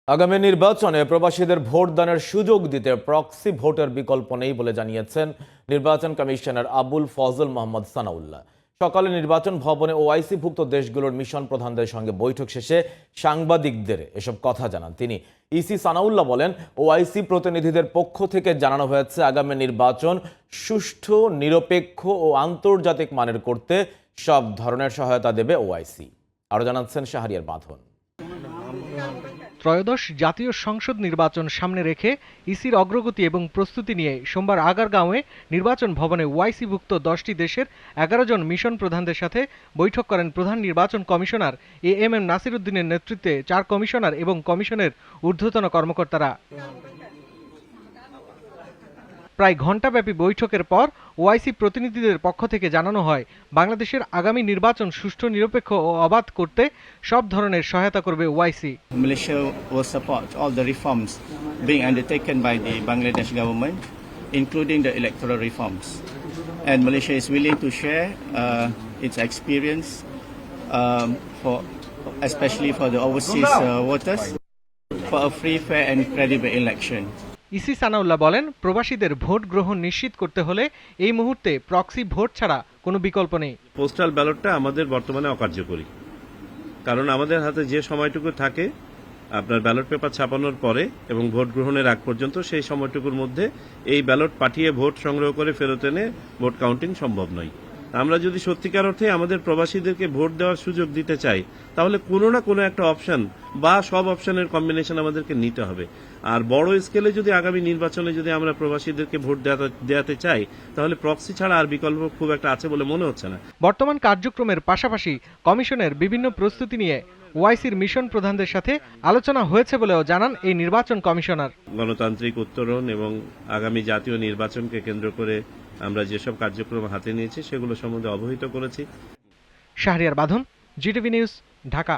আগামী নির্বাচনে প্রবাসীদের ভোটদানের সুযোগ দিতে প্রক্সি ভোটের বিকল্প নেই বলে জানিয়েছেন নির্বাচন কমিশনার আবুল ফজল মোহাম্মদ সানাউল্লাহ। সকালে নির্বাচন ভবনে ওআইসিভুক্ত দেশগুলোর মিশন প্রধানদের সঙ্গে বৈঠক শেষে সাংবাদিকদের এসব কথা জানান তিনি। ইসি সানাউল্লাহ বলেন, ওআইসি প্রতিনিধিদের পক্ষ থেকে জানানো হয়েছে আগামী নির্বাচন সুষ্ঠু, নিরপেক্ষ ও আন্তর্জাতিক মানের করতে সব ধরনের সহায়তা দেবে ওআইসি। আরও জানাচ্ছেন শাহরিয়ার বাঁধন। ত্রয়োদশ জাতীয় সংসদ নির্বাচন সামনে রেখে ইসির অগ্রগতি এবং প্রস্তুতি নিয়ে সোমবার আগারগাঁওয়ে নির্বাচন ভবনে ওআইসিভুক্ত 10টি দেশের 11 জন মিশন প্রধানদের সাথে বৈঠক করেন প্রধান নির্বাচন কমিশনার এএমএম নাসির উদ্দিনের নেতৃত্বে 4 কমিশনার এবং কমিশনের ঊর্ধ্বতন কর্মকর্তারা। প্রায় ঘণ্টাব্যাপী বৈঠকের পর ওআইসি প্রতিনিধিদের পক্ষ থেকে জানানো হয়, বাংলাদেশের আগামী নির্বাচন সুষ্ঠু, নিরপেক্ষ ও অবাধ করতে সব ধরনের সহায়তা করবে OIC. Malaysia will support all the reforms being undertaken by the Bangladesh government, including the electoral reforms. And Malaysia is willing to share its experience, especially for the overseas voters, for a free, fair and credible election. EC Sanaullah বলেন, প্রবাসীদের vote গ্রহণ নিশ্চিত করতে হলে এই মুহূর্তে proxy vote ছাড়া কোনো বিকল্প নেই। পোস্টাল ব্যালটটা আমাদের বর্তমানে অকার্যকরী, কারণ আমাদের হাতে যে সময়টুকু থাকে আপনার ব্যালট পেপার ছাপানোর পরে এবং ভোট গ্রহণের আগ পর্যন্ত, সেই সময়টুকুর মধ্যে এই ব্যালট পাঠিয়ে ভোট সংগ্রহ করে ফেরত এনে ভোট কাউন্টিং সম্ভব নয়। আমরা যদি সত্যিকার অর্থে আমাদের প্রবাসীদেরকে ভোট দেওয়ার সুযোগ দিতে চাই, তাহলে কোনো না কোনো একটা অপশন বা সব অপশনের কম্বিনেশন আমাদেরকে নিতে হবে। আর বড় স্কেলে যদি আগামী নির্বাচনে যদি আমরা প্রবাসীদেরকে ভোট দেওয়াতে চাই, তাহলে প্রক্সি ছাড়া আর বিকল্প খুব একটা আছে বলে মনে হচ্ছে না। বর্তমান কার্যক্রমের পাশাপাশি কমিশনের বিভিন্ন প্রস্তুতি নিয়ে ওআইসির মিশন প্রধানদের সাথে আলোচনা হয়েছে বলেও জানান এই নির্বাচন কমিশনার। গণতান্ত্রিক উত্তরণ এবং আগামী জাতীয় নির্বাচনকে কেন্দ্র করে আমরা যেসব কার্যক্রম হাতে নিয়েছি সেগুলো সম্বন্ধে অবহিত করেছি। শাহরিয়ার বাঁধন, জিটিভি নিউজ, ঢাকা।